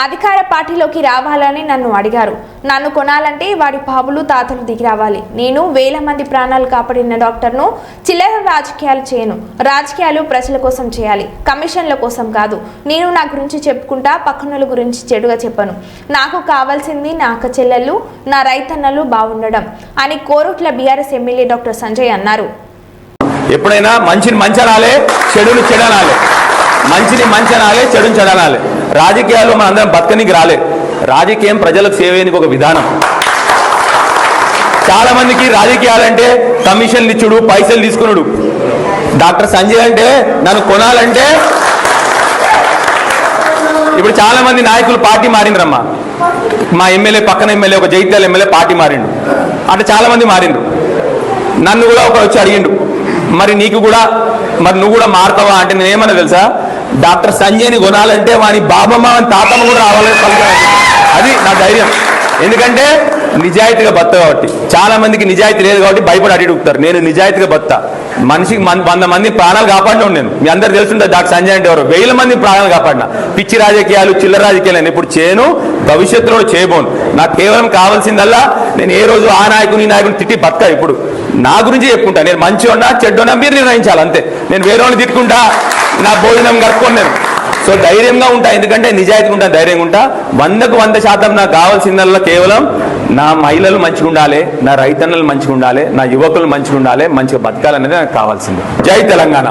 అధికార పార్టీలోకి రావాలని నన్ను అడిగారు. నన్ను కొనాలంటే వాడి బాబులు తాతలు దిగి రావాలి. నేను వేల మంది ప్రాణాలు కాపాడిన డాక్టర్ను. చిల్లర రాజకీయాలు చేయను. రాజకీయాలు ప్రజల కోసం చేయాలి, కమిషన్ల కోసం కాదు. నేను నా గురించి చెప్పుకుంటా, పక్కనుల గురించి చెడుగా చెప్పను. నాకు కావాల్సింది నా అక్క చెల్లెళ్ళు, నా రైతన్నలు బాగుండడం అని Korutla BRS MLA doctor Sanjay అన్నారు. ఎప్పుడైనా మంచిని మంచనాలే, చెడుని చెడనాలే. మంచిని మంచనాలే, చెడుని చెడనాలే. రాజకీయాల్లో మన అందరం బతకనికి రాలే. రాజకీయం ప్రజలకు సేవేనికి ఒక విధానం. చాలా మందికి రాజకీయాలంటే కమిషన్లు ఇచ్చుడు, పైసలు తీసుకున్నాడు. డాక్టర్ సంజయ్ అంటే నన్ను కొనాలంటే ఇప్పుడు చాలా మంది నాయకులు పార్టీ మారిండ్రమ్మా. మా ఎమ్మెల్యే, పక్కన ఎమ్మెల్యే, ఒక జైత్యాల ఎమ్మెల్యే పార్టీ మారిండు. అంటే చాలా మంది మారిండ్రు. నన్ను కూడా ఒక వచ్చి అడిగిండు, మరి నీకు కూడా, మరి నువ్వు కూడా మారుతావా అంటే నేనేమన్నా తెలుసా, డాక్టర్ సంజయ్ని కొనాలంటే వాని బాబమ్మ తాతమ్మ కూడా రావాలని పలుకాలి. అది నా ధైర్యం. ఎందుకంటే నిజాయితీగా బత్త కాబట్టి. చాలా మందికి నిజాయితీ లేదు కాబట్టి భయపడి అడుగుతారు. నేను నిజాయితీగా బత్తా. మనిషికి 100 మంది ప్రాణాలు కాపాడినా నేను. మీ అందరు తెలుసుంటే డాక్టర్ సంజయ్ అంటే ఎవరు. 1000 మంది ప్రాణాలు కాపాడినా. పిచ్చి రాజకీయాలు, చిల్లర రాజకీయాలు నేను ఇప్పుడు చేయను, భవిష్యత్తులో చేయబోను. నాకు కేవలం కావాల్సిందల్లా నేను ఏ రోజు ఆ నాయకుని తిట్టి బతక. ఇప్పుడు నా గురించి చెప్పుకుంటా. నేను మంచి ఉన్నా చెడ్డున్నా మీరు నిర్ణయించాలి అంతే. నేను వేరే వాళ్ళని తిట్టుకుంటా, నా భోజనం కట్టుకోను నేను. సో ధైర్యంగా ఉంటా, ఎందుకంటే నిజాయితీగా ఉంటా, ధైర్యంగా ఉంటా. 100కు 100% నాకు కావాల్సిందల్లా కేవలం నా మహిళలు మంచిగా ఉండాలి, నా రైతన్నలు మంచిగా ఉండాలి, నా యువకులు మంచిగా ఉండాలి, మంచిగా బతకాలనేది నాకు కావాల్సింది. జై తెలంగాణ.